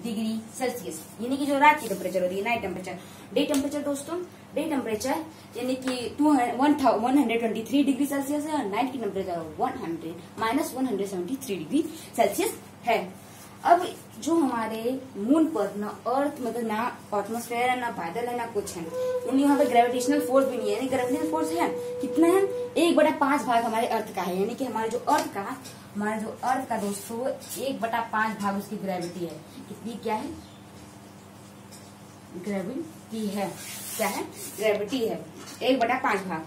Degree Celsius, यानी कि जो रात की टेम्परेचर होती है, नाइट टेम्परेचर। डे टेम्परेचर दोस्तों, डे टेम्परेचर यानी कि 123 डिग्री सेल्सियस है, और नाइट की टेम्परेचर -173 डिग्री सेल्सियस है। अब जो हमारे मून पर ना अर्थ, मतलब ना एटमॉस्फेयर है, ना बादल है, ना कुछ है, यानी यहाँ पे ग्रेविटेशनल फोर्स भी नहीं है। यानी ग्रेविटेशनल फोर्स है कितना है, 1/5 भाग हमारे अर्थ का है। यानी कि हमारे जो अर्थ का दोस्तों 1/5 भाग उसकी ग्रेविटी है। कितनी क्या है, ग्रेविटी है, क्या है, ग्रेविटी है 1/5 भाग।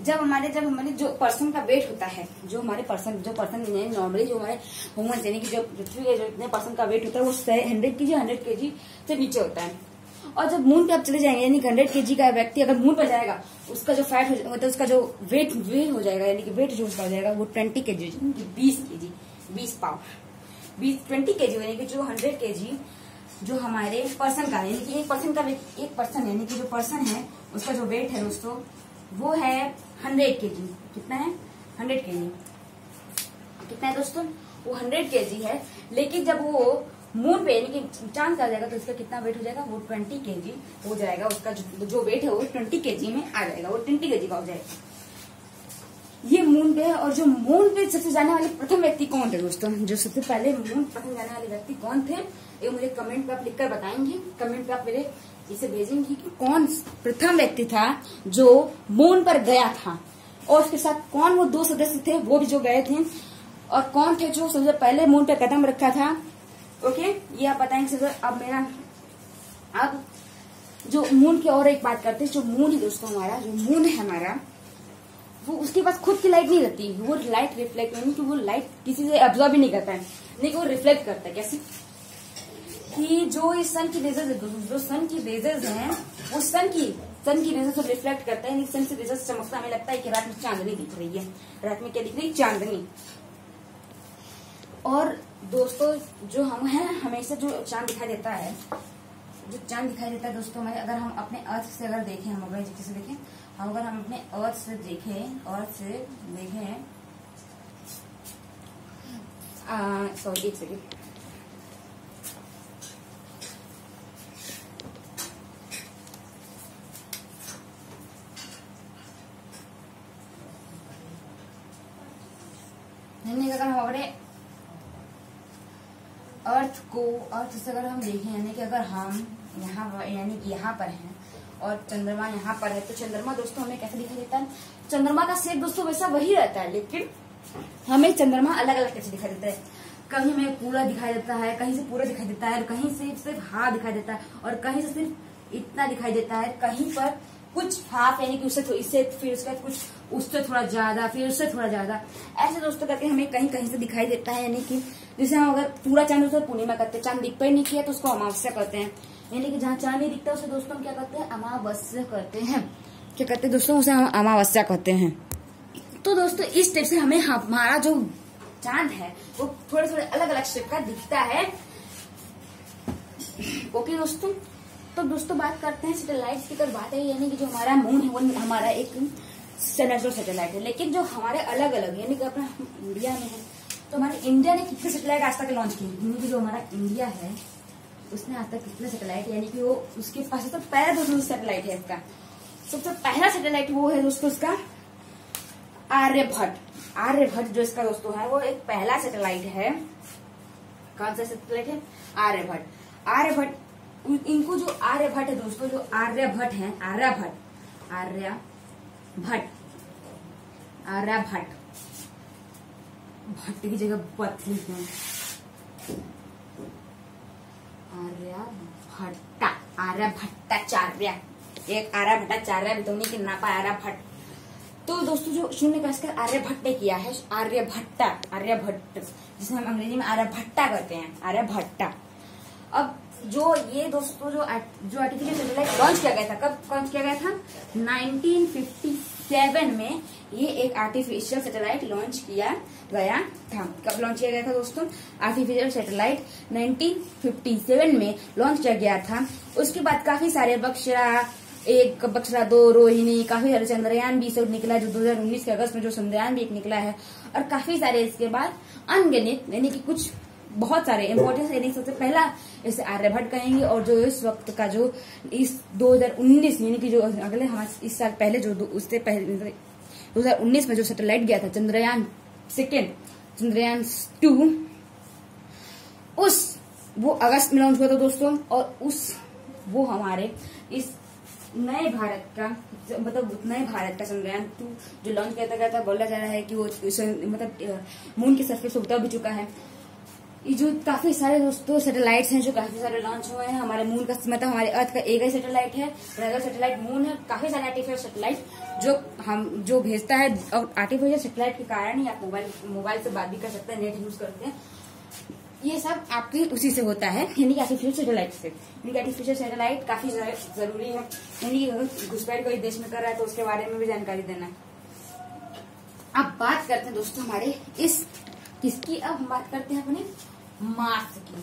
जब हमारे जो पर्सन का वेट होता है, जो पर्सन नॉर्मली जो हमारे ह्यूमन यानी कि जो पृथ्वी के जो इतने पर्सन का वेट होता है वो 100 केजी से नीचे होता है। और जब मून पे आप चले जाएंगे, यानी 100 केजी का व्यक्ति अगर मून पर जाएगा, उसका जो फैट मतलब उसका जो वेट हो जाएगा, यानी कि वेट जो उसका हो जाएगा वो 20 केजी, 20 पाउंड, 20 केजी, यानी कि जो 100 केजी जो हमारे पर्सन का, यानी कि एक पर्सन यानी कि जो पर्सन है उसका जो वेट है दोस्तों वो है 100 केजी। कितना है, 100 केजी। कितना है दोस्तों, वो 100 केजी है। लेकिन जब वो मून पे यानी कि चांद का जाएगा तो इसका कितना वेट हो जाएगा, वो 20 केजी हो जाएगा। उसका जो वेट है वो 20 केजी में आ जाएगा, वो 20 केजी का हो जाएगा। ये मून पे है। और जो मून पे सबसे जाने वाले प्रथम व्यक्ति कौन थे दोस्तों, जो सबसे पहले मून प्रथम जाने वाले व्यक्ति कौन थे, ये मुझे कमेंट पे आप लिखकर बताएंगे। कमेंट पे आप मेरे इसे भेजेंगे कि कौन प्रथम व्यक्ति था जो मून पर गया था, और उसके साथ कौन वो 2 सदस्य थे वो भी जो गए थे, और कौन थे जो सबसे पहले मून पे कदम रखा था। ओके, ये आप बताएंगे सर। अब जो मून की और एक बात करते हैं, जो मून है दोस्तों हमारा, वो उसके पास खुद की लाइट नहीं रहती, वो लाइट रिफ्लेक्ट, यानी कि वो लाइट किसी से एब्जॉर्ब ही नहीं करता है, लेकिन वो रिफ्लेक्ट करता है। कैसे कि जो इस सन की रेजर्स है, जो सन की रेजर्स हैं, वो सन की रेजर्स को रिफ्लेक्ट करता है। सन की रेजर्स चमकता, हमें लगता है कि रात में चांदनी दिख रही है। रात में क्या दिख रही है, चांदनी। और दोस्तों जो हम हैं, हमेशा जो चांद दिखाई देता है दोस्तों, अगर हम अपने अर्थ से अगर देखें, हम अगर से देखें, अगर हम अपने अर्थ से देखें सॉरी एक सेकेंड, अगर हम अपने अर्थ से अगर हम देखें, यानी कि अगर हम यहाँ पर हैं और चंद्रमा यहाँ पर है, तो चंद्रमा दोस्तों हमें कैसे दिखाई देता है, चंद्रमा का शेप दोस्तों वैसा वही रहता है, लेकिन हमें चंद्रमा अलग अलग कैसे दिखाई देता है। कहीं हमें पूरा दिखाई देता है, कहीं से पूरा दिखाई देता है, कहीं से सिर्फ हाफ दिखाई देता है, और कहीं से सिर्फ इतना दिखाई देता है, कहीं पर कुछ हाफ यानी कि इससे फिर उसका कुछ उससे थोड़ा ज्यादा, फिर उससे थोड़ा ज्यादा, ऐसे दोस्तों करके हमें कहीं कहीं से दिखाई देता है। यानी कि जैसे हम अगर पूरा चांद उसको पूर्णिमा करते हैं, चांद दिखता ही नहीं किया तो उसको अमावस्या करते हैं। यानी कि जहाँ चांद नहीं दिखता उसे दोस्तों हम क्या करते हैं, अमावस्या करते हैं। क्या करते हैं दोस्तों, उसे हम अमावस्या करते हैं। तो दोस्तों इस टाइप से हमें हमारा जो चांद है वो थोड़े थोड़े अलग अलग शेप का दिखता है। ओके दोस्तों, तो दोस्तों बात करते हैं सैटेलाइट की। तो बात है यानी कि जो हमारा मून है वो हमारा एक नेचुरल सैटेलाइट है, लेकिन जो हमारे अलग अलग यानी कि अपना इंडिया में है, तो हमारे इंडिया ने कितने सैटेलाइट आज तक लॉन्च किए, यानी कि जो हमारा इंडिया है उसने आज तक कितने सैटेलाइट, यानी कि वो उसके पास सबसे पहला दोस्तों सैटेलाइट है इसका, सबसे पहला सैटेलाइट वो है दोस्तों इसका आर्यभट्ट जो इसका दोस्तों है वो एक पहला सैटेलाइट है। कौन सा सैटेलाइट है, आर्यभट्ट। इनको जो आर्यभट्ट है दोस्तों, जो आर्यभट्ट है, आर्यभट्ट भट्ट की जगह बत्त लिखते हैं, आर्यभट्टाचार्य, एक आर्यभट्टाचार्य बितौनी के नापा आर्यभट्ट। तो दोस्तों जो शून्य का आविष्कार आर्यभट्ट ने किया है, आर्यभट्ट जिसे हम अंग्रेजी में आर्यभट्टा करते हैं, आर्यभट्टा। अब जो ये दोस्तों जो आर्टिफिशियल सैटेलाइट लॉन्च किया गया था, कब लॉन्च किया गया था, 1957 में ये एक आर्टिफिशियल सैटेलाइट लॉन्च किया गया था। कब लॉन्च किया गया था दोस्तों, आर्टिफिशियल सैटेलाइट 1957 में लॉन्च किया गया था। उसके बाद काफी सारे बक्सरा 1 बछड़ा 2 रोहिणी, काफी सारे चंद्रयान भी सब निकला जो 2019 के अगस्त में जो चंद्रयान भी एक निकला है, और काफी सारे इसके बाद अनगिनत यानी कि कुछ बहुत सारे इम्पोर्टेंस। यानी सबसे पहला इसे आर्यभट्ट कहेंगे, और जो इस वक्त का जो इस 2019 यानी कि जो अगले हमारे इस साल पहले जो उससे पहले 2019 में जो सैटेलाइट गया था चंद्रयान 2, चंद्रयान 2, वो अगस्त में लॉन्च हुआ था दोस्तों। और वो हमारे इस नए भारत का मतलब नए भारत का चंद्रयान 2 जो लॉन्च किया गया था, बोला जा रहा है कि वो मतलब मून की सरफेस उतर भी चुका है। ये जो काफी सारे दोस्तों सैटेलाइट्स हैं जो काफी सारे लॉन्च हुए हैं हमारे मून का, मतलब हमारे अर्थ का एक ही सैटेलाइट है, अदर सैटेलाइट मून है। काफी सारे आर्टिफिशियल सैटेलाइट जो भेजता है, और आर्टिफिशियल सैटेलाइट के कारण ही आप मोबाइल से बात भी कर सकते हैं, नेट यूज करते हैं। ये सब आपकी उसी से होता है, यानी कि आर्टिफिशियल सैटेलाइट से। यानी कि आर्टिफिशियल सैटेलाइट काफी जरूरी है, यानी कि घुसपैठ कोई देश में कर रहा है तो उसके बारे में भी जानकारी देना है। अब बात करते हैं दोस्तों हमारे इस किसकी, अब हम बात करते हैं अपने मार्स की।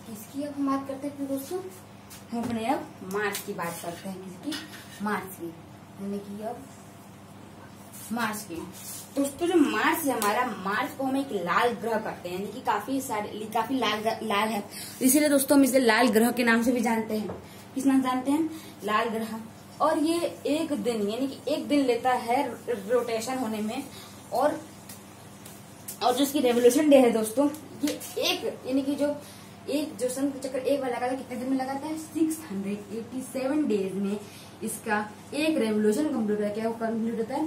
किसकी अब हम बात करते हैं दोस्तों, हम अपने अब मार्स की बात करते हैं। किसकी? मार्स की, यानी कि अब मार्स की। दोस्तों जो मार्स है हमारा, मार्स को हम एक लाल ग्रह कहते हैं, यानी कि काफी लाल है, इसीलिए दोस्तों हम इसे लाल ग्रह के नाम से भी जानते हैं। किस नाम जानते हैं? लाल ग्रह। और ये एक दिन यानी कि एक दिन लेता है रोटेशन होने में, और जो इसकी रेवोल्यूशन डे है दोस्तों, ये एक यानी कि जो सन चक्कर एक बार लगाता है, कितने दिन में लगाता है? 687 डेज में इसका एक रेवोल्यूशन कंप्लीट होता है। क्या कंप्लीट होता है?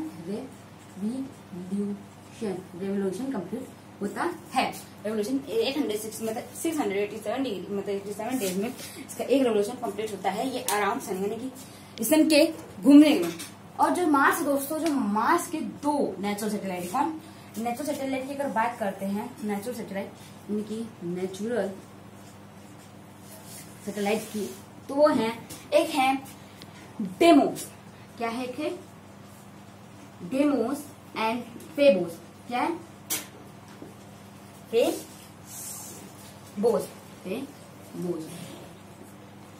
रेवोल्यूशन कंप्लीट होता है। रेवोल्यूशन 687 डेज में इसका एक रेवोल्यूशन कंप्लीट होता है। ये अराउंड सन यानी कि सन के घूमने में। और जो मार्स दोस्तों, जो मार्स के 2 नेचुरल सैटेलाइट, कौन? नेचुरल सैटेलाइट की अगर बात करते हैं, नेचुरल सैटेलाइट यानी कि नेचुरल सैटेलाइट की, तो वो है, एक है डेमोस। क्या है? एक है डेमोस एंड फेबोस। क्या है? फेबोस।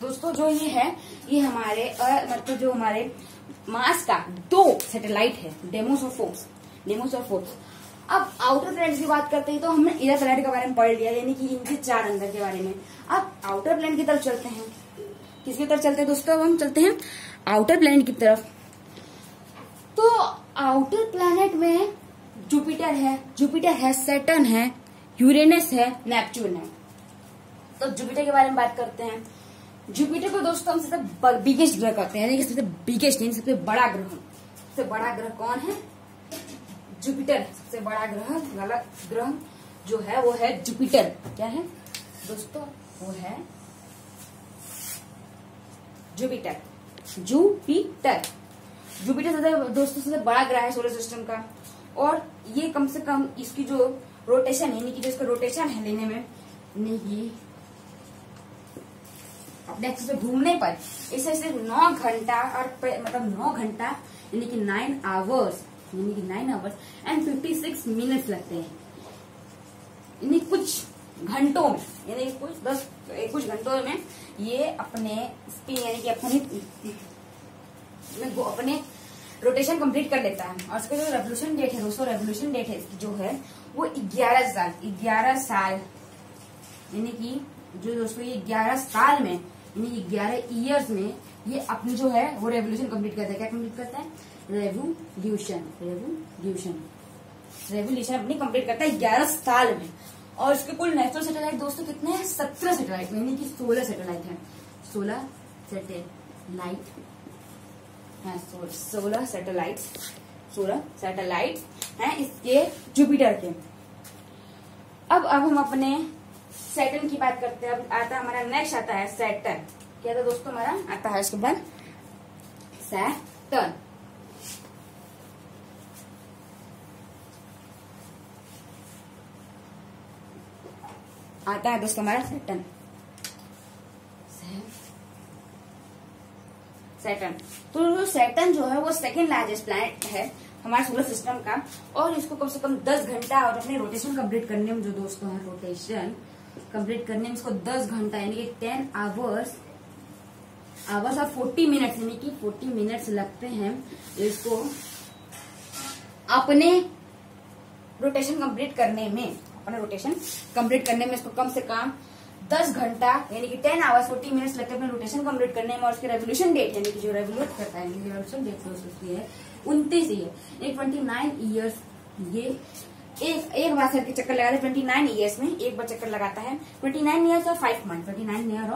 दोस्तों जो ये है, ये हमारे मतलब जो हमारे मार्स का 2 सैटेलाइट है, डेमोस और फोर्स। अब आउटर प्लैनेट की बात करते हैं तो हमने इनर प्लैनेट के बारे में पढ़ लिया, यानी कि इनके 4 अंदर के बारे में। अब आउटर प्लैनेट की तरफ चलते हैं। किसकी तरफ चलते हैं दोस्तों? हम चलते हैं आउटर प्लैनेट की तरफ। तो आउटर प्लैनेट में जुपिटर है, सैटर्न है, यूरेनस है, नेपच्यून है। तो जुपिटर के बारे में बात करते हैं। जुपिटर को दोस्तों हम सबसे बिगेस्ट ग्रह कहते हैं, यानी कि सबसे बिगेस्ट यानी सबसे बड़ा ग्रह। सबसे बड़ा ग्रह कौन है? जुपिटर। सबसे बड़ा ग्रह जो है वो है जुपिटर। क्या है दोस्तों? वो है जुपिटर। दोस्तों सबसे बड़ा ग्रह है सोलर सिस्टम का, और ये कम से कम इसकी जो रोटेशन यानी कि जो इसका रोटेशन है लेने में, ये अपने एक्सिस पे घूमने पर इसे सिर्फ 9 घंटा और मतलब 9 घंटा यानी कि 9 आवर्स एंड 56 मिनट्स लगते हैं। यानी कुछ घंटों में, यानी कुछ घंटों में ये अपने स्पिन यानी कि अपने रोटेशन कंप्लीट कर लेता है। और इसका जो रेवोल्यूशन डेट है दोस्तों, रेवोल्यूशन डेट है इसकी जो है वो 11 साल यानी कि जो दोस्तों ये 11 साल में यानी 11 ईयर्स में ये अपनी जो है वो रेवोल्यूशन कंप्लीट करता है। क्या कंप्लीट करता है? रेवोल्यूशन अपनी कंप्लीट करता है 11 साल में। और इसके कुल नेचुरल सैटेलाइट दोस्तों कितने हैं? 17 सैटेलाइट, यानी कि 16 सैटेलाइट है। 16 सैटेलाइट हैं इसके जुपिटर के। अब हम अपने सैटर्न की बात करते हैं। अब आता है हमारा नेक्स्ट आता है सैटर्न। क्या था दोस्तों? हमारा आता है इसके बाद सैटर्न। आता है दोस्तों हमारा सैटर्न। तो सैटर्न जो है वो सेकंड लार्जेस्ट प्लैनेट है हमारे सोलर सिस्टम का, और इसको कम से कम 10 घंटा और अपने रोटेशन कंप्लीट करने में जो दोस्तों है रोटेशन कंप्लीट करने में इसको 10 घंटा यानी कि 10 आवर्स आवर्स और 40 मिनट्स, यानी कि 40 मिनट्स लगते हैं इसको अपने रोटेशन कंप्लीट करने में। अपना रोटेशन कंप्लीट करने में इसको कम से कम 10 घंटा यानी कि 10 आवर्स 40 मिनट्स लगते हैं अपने रोटेशन कंप्लीट करने में। और उसके रेवोल्यूशन डेट यानी कि जो रेवोल्यूट करता है, रेवोल्यूशन डेट उसकी है 29 ईयर। एक 29 ईयर्स ये एक बार सर के चक्कर लगाता है 29 ईयर्स में एक बार चक्कर लगाता है। 29 ईयर्स और 5 मंथ, 29 ईयर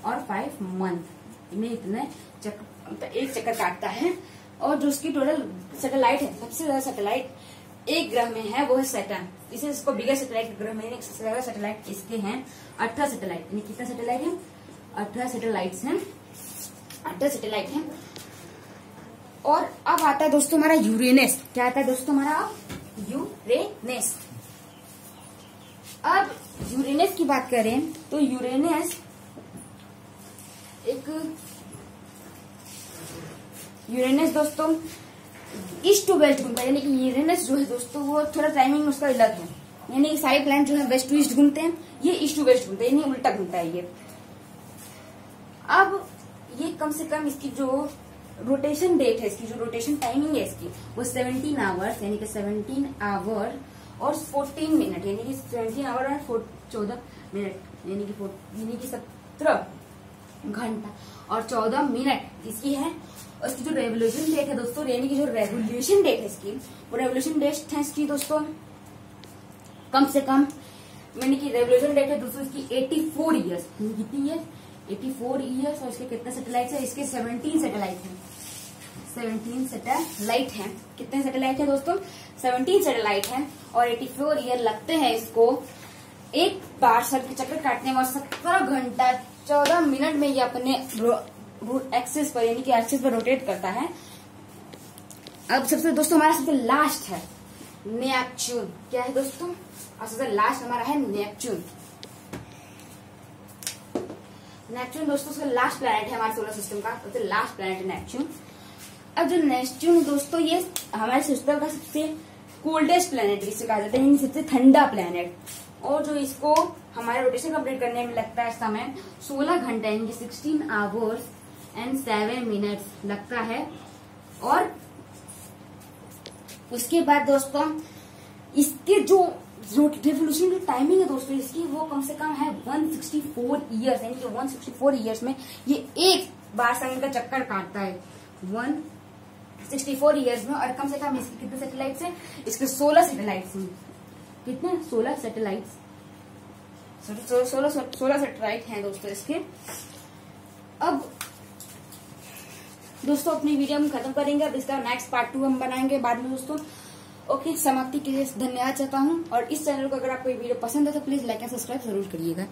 और 5 मंथ में इतने एक चक्कर काटता है। और जो उसकी टोटल सैटेलाइट है, सबसे ज्यादा सैटेलाइट एक ग्रह में है वो है सैटर्न। इसे इसको बिगर सैटेलाइट ग्रह में सबसे ज्यादा सैटेलाइट इसके हैं 18 सैटेलाइट। यानी कितना सैटेलाइट है? 18 सैटेलाइट्स हैं, 18 सैटेलाइट हैं। और अब आता है दोस्तों हमारा यूरेनस। क्या आता है दोस्तों हमारा? यूरेनस। अब यूरेनस की बात करें तो यूरेनस दोस्तों ईस्ट टू वेस्ट घूमता है। यानी कि यूरेनस जो है दोस्तों वो थोड़ा टाइमिंग उसका अलग है। यानी कि सारे प्लैनेट जो है वेस्ट टू ईस्ट घूमते हैं, ये ईस्ट टू वेस्ट घूमता है, यानी उल्टा घूमता है ये। अब ये कम से कम इसकी जो रोटेशन डेट है, इसकी जो रोटेशन टाइमिंग है इसकी वो 17 आवर्स यानी कि 17 आवर और 14 मिनट, यानी कि 17 आवर और 14 मिनट यानी कि 17 घंटा और 14 मिनट इसकी है। और इसकी जो रेवोल्यूशन डेट है दोस्तों, यानी कि जो रेवोल्यूशन डेट है इसकी, वो रेवोल्यूशन डेट है इसकी दोस्तों कम से कम, यानी कि रेवोल्यूशन डेट है दोस्तों इसकी 84 ईयर्स। कितनी ईयर? 84 ईयर्स। और इसके कितने सैटेलाइट है? इसके 17 सैटेलाइट है, 17 सैटेलाइट है। कितने सैटेलाइट है दोस्तों? 17 सैटेलाइट है। और 84 ईयर लगते हैं इसको एक बार सर के चक्कर काटने में। और 17 घंटा 14 मिनट में ये अपने एक्सिस पर यानी कि एक्सिस पर रोटेट करता है। अब सबसे दोस्तों हमारा सबसे लास्ट है नेपच्यून। क्या है दोस्तों? और सबसे लास्ट हमारा है नेपच्यून। नेपच्यून दोस्तों सबसे लास्ट प्लैनेट है हमारे सोलर सिस्टम का, सबसे लास्ट प्लैनेट है नेपच्यून। अब जो नेपच्यून दोस्तों ये हमारे सिस्टम का सबसे कोल्डेस्ट प्लैनेट जिसे कहा जाता है, सबसे ठंडा प्लैनेट। और जो इसको हमारे रोटेशन कंप्लीट करने में लगता है समय 16 घंटे यानी कि 16 आवर्स एंड 7 मिनट्स लगता है। और उसके बाद दोस्तों इसके जो रेवोल्यूशन की टाइमिंग है दोस्तों इसकी वो कम से कम है 164 ईयर्स। यानी कि 164 ईयर्स में ये एक बार सन का चक्कर काटता है 164 ईयर्स में। और कम से कम इसके कितने सैटेलाइट्स हैं? इसके 16 सैटेलाइट्स हैं। कितने? 16 सैटेलाइट्स, 16 सैटेलाइट हैं दोस्तों इसके। अब दोस्तों अपनी वीडियो हम खत्म करेंगे। अब इसका नेक्स्ट पार्ट 2 हम बनाएंगे बाद में दोस्तों। ओके, समाप्ति के लिए धन्यवाद चाहता हूँ। और इस चैनल को अगर आपको ये वीडियो पसंद है तो प्लीज लाइक एंड सब्सक्राइब जरूर करिएगा।